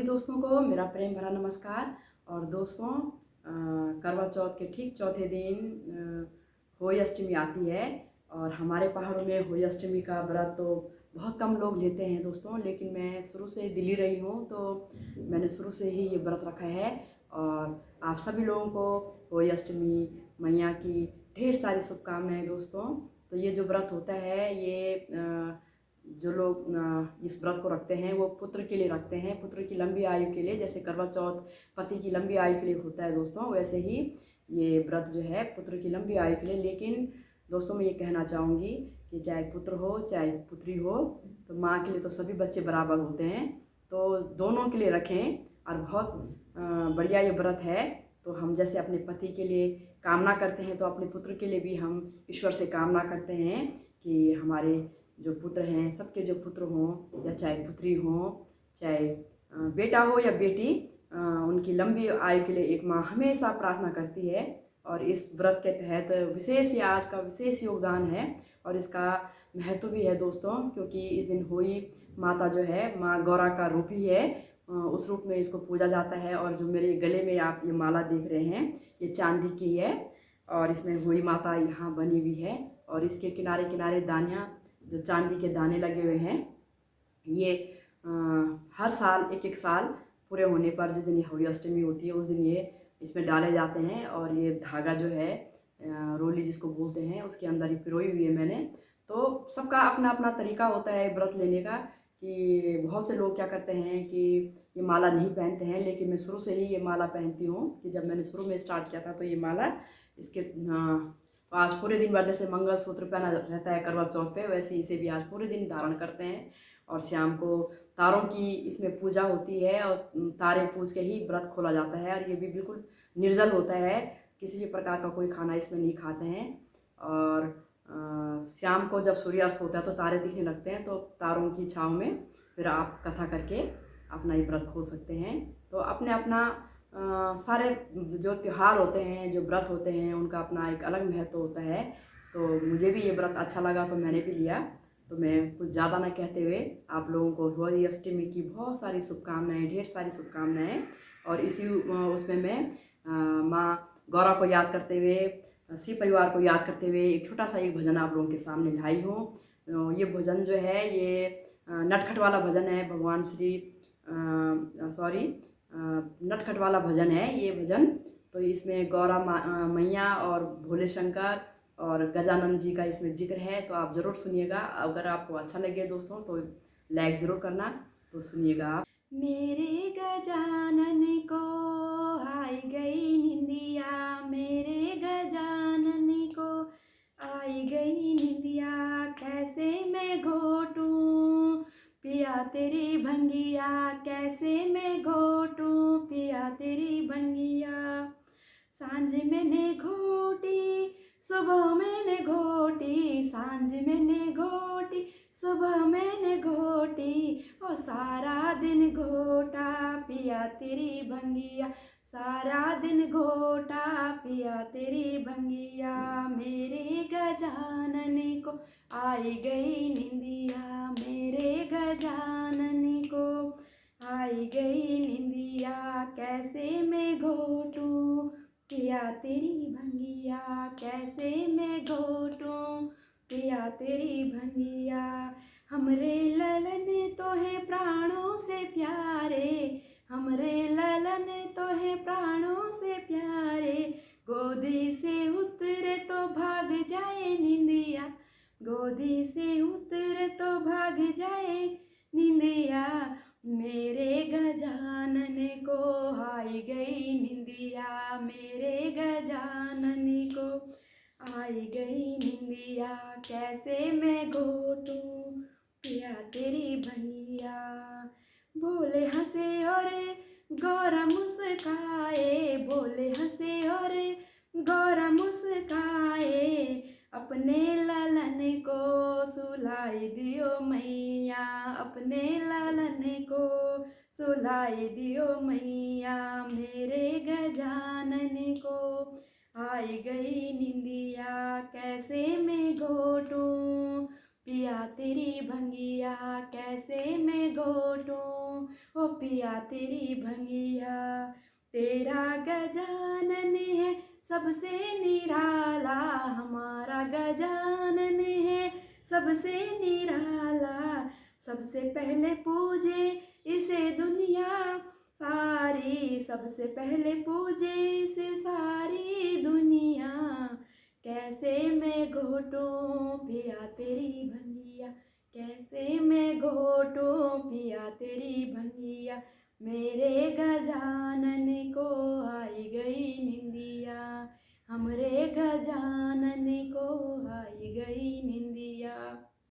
दोस्तों को मेरा प्रेम भरा नमस्कार। और दोस्तों, करवा चौथ के ठीक चौथे दिन होली अष्टमी आती है। और हमारे पहाड़ों में होली अष्टमी का व्रत तो बहुत कम लोग लेते हैं दोस्तों, लेकिन मैं शुरू से दिल्ली रही हूँ तो मैंने शुरू से ही ये व्रत रखा है। और आप सभी लोगों को होली अष्टमी मैया की ढेर सारी शुभकामनाएं दोस्तों। तो ये जो व्रत होता है ये जो लोग इस व्रत को रखते हैं वो पुत्र के लिए रखते हैं, पुत्र की लंबी आयु के लिए। जैसे करवा चौथ पति की लंबी आयु के लिए होता है दोस्तों, वैसे ही ये व्रत जो है पुत्र की लंबी आयु के लिए। लेकिन दोस्तों मैं ये कहना चाहूँगी कि चाहे पुत्र हो चाहे पुत्री हो, तो माँ के लिए तो सभी बच्चे बराबर होते हैं, तो दोनों के लिए रखें। और बहुत बढ़िया ये व्रत है। तो हम जैसे अपने पति के लिए कामना करते हैं तो अपने पुत्र के लिए भी हम ईश्वर से कामना करते हैं कि हमारे जो पुत्र हैं, सबके जो पुत्र हों या चाहे पुत्री हों, चाहे बेटा हो या बेटी, उनकी लंबी आयु के लिए एक माँ हमेशा प्रार्थना करती है। और इस व्रत के तहत विशेष ये आज का विशेष योगदान है और इसका महत्व भी है दोस्तों, क्योंकि इस दिन होली माता जो है माँ गौरा का रूप ही है, उस रूप में इसको पूजा जाता है। और जो मेरे गले में आप ये माला देख रहे हैं ये चांदी की है और इसमें होली माता यहाँ बनी हुई है। और इसके किनारे किनारे दानियाँ जो चांदी के दाने लगे हुए हैं, ये हर साल एक एक साल पूरे होने पर जिस दिन होली अष्टमी होती है उस दिन ये इसमें डाले जाते हैं। और ये धागा जो है रोली जिसको बोलते हैं उसके अंदर ही पिरोई हुई है मैंने। तो सबका अपना अपना तरीका होता है व्रत लेने का, कि बहुत से लोग क्या करते हैं कि ये माला नहीं पहनते हैं, लेकिन मैं शुरू से ही ये माला पहनती हूँ। कि जब मैंने शुरू में स्टार्ट किया था तो ये माला इसके तो आज पूरे दिन भर जैसे मंगलसूत्र पहना रहता है करवा चौथ पे, वैसे इसे भी आज पूरे दिन धारण करते हैं। और शाम को तारों की इसमें पूजा होती है और तारे पूज के ही व्रत खोला जाता है। और ये भी बिल्कुल निर्जल होता है, किसी भी प्रकार का कोई खाना इसमें नहीं खाते हैं। और शाम को जब सूर्यास्त होता है तो तारे दिखने लगते हैं, तो तारों की छाँव में फिर आप कथा करके अपना ये व्रत खोल सकते हैं। तो अपने अपना सारे जो त्यौहार होते हैं, जो व्रत होते हैं, उनका अपना एक अलग महत्व होता है। तो मुझे भी ये व्रत अच्छा लगा तो मैंने भी लिया। तो मैं कुछ ज़्यादा ना कहते हुए आप लोगों को होली अष्टमी की बहुत सारी शुभकामनाएं, ढेर सारी शुभकामनाएं। और इसी उसमें मैं माँ गौरा को याद करते हुए, शिव परिवार को याद करते हुए एक छोटा सा एक भजन आप लोगों के सामने लाई हूँ। ये भजन जो है ये नटखट वाला भजन है, भगवान श्री नटखट वाला भजन है ये भजन। तो इसमें गौरा मैया और भोले शंकर और गजानंद जी का इसमें जिक्र है, तो आप ज़रूर सुनिएगा। अगर आपको अच्छा लगे दोस्तों तो लाइक ज़रूर करना। तो सुनिएगा आप। मेरे गजानन को आई गई निंदिया, मेरे गजानन को आई गई निंदिया, कैसे मैं घोटूं पिया तेरी भंगिया, कैसे मैं घोटूं पिया तेरी भंगिया। सांझ मैंने घोटी सुबह मैंने घोटी, सांझ मैंने घोटी सुबह मैंने घोटी, ओ सारा दिन घोटा पिया तेरी भंगिया, सारा दिन घोटा पिया तेरी भंगिया। मेरे गजानन को आई गई निंदिया, मेरे गजानन को आई गई निंदिया, कैसे मैं घोटूं पिया तेरी भंगिया, कैसे मैं घोटूं पिया तेरी भंगिया। हमरे ललन तो है प्राणों से प्यारे, हमरे ललन तो है प्राणों से प्यारे, गोदी से उतरे तो भाग जाए निंदिया, गोदी से उतरे तो भाग जाए निंदिया। मेरे गजानन को आई गई निंदिया, मेरे गजानन को आई गई निंदिया, कैसे मैं घोटूं पिया तेरी भंगिया। बोले हंसे और गौरा मुस्काए, बोले हंसे और गौरा मुस्काए, अपने ललन को सुलाई दियो मैया, अपने ललन को सुलाई दियो मैया। मेरे गजानन को आई गई निंदिया, कैसे मैं घोटूं पिया तेरी भंगिया कैसे मैं घोटूं, ओ पिया तेरी भंगिया। तेरा गजानन है सबसे निराला, हमारा गजानन है सबसे निराला। सबसे पहले पूजे इसे दुनिया सारी, सबसे पहले पूजे इसे सारी दुनिया। कैसे मैं घोटूं पिया तेरी भंगिया, कैसे मैं घोटूं पिया तेरी भंगिया। मेरे गजानन को आई गई निंदिया, हमरे गजानन को आई गई निंदिया।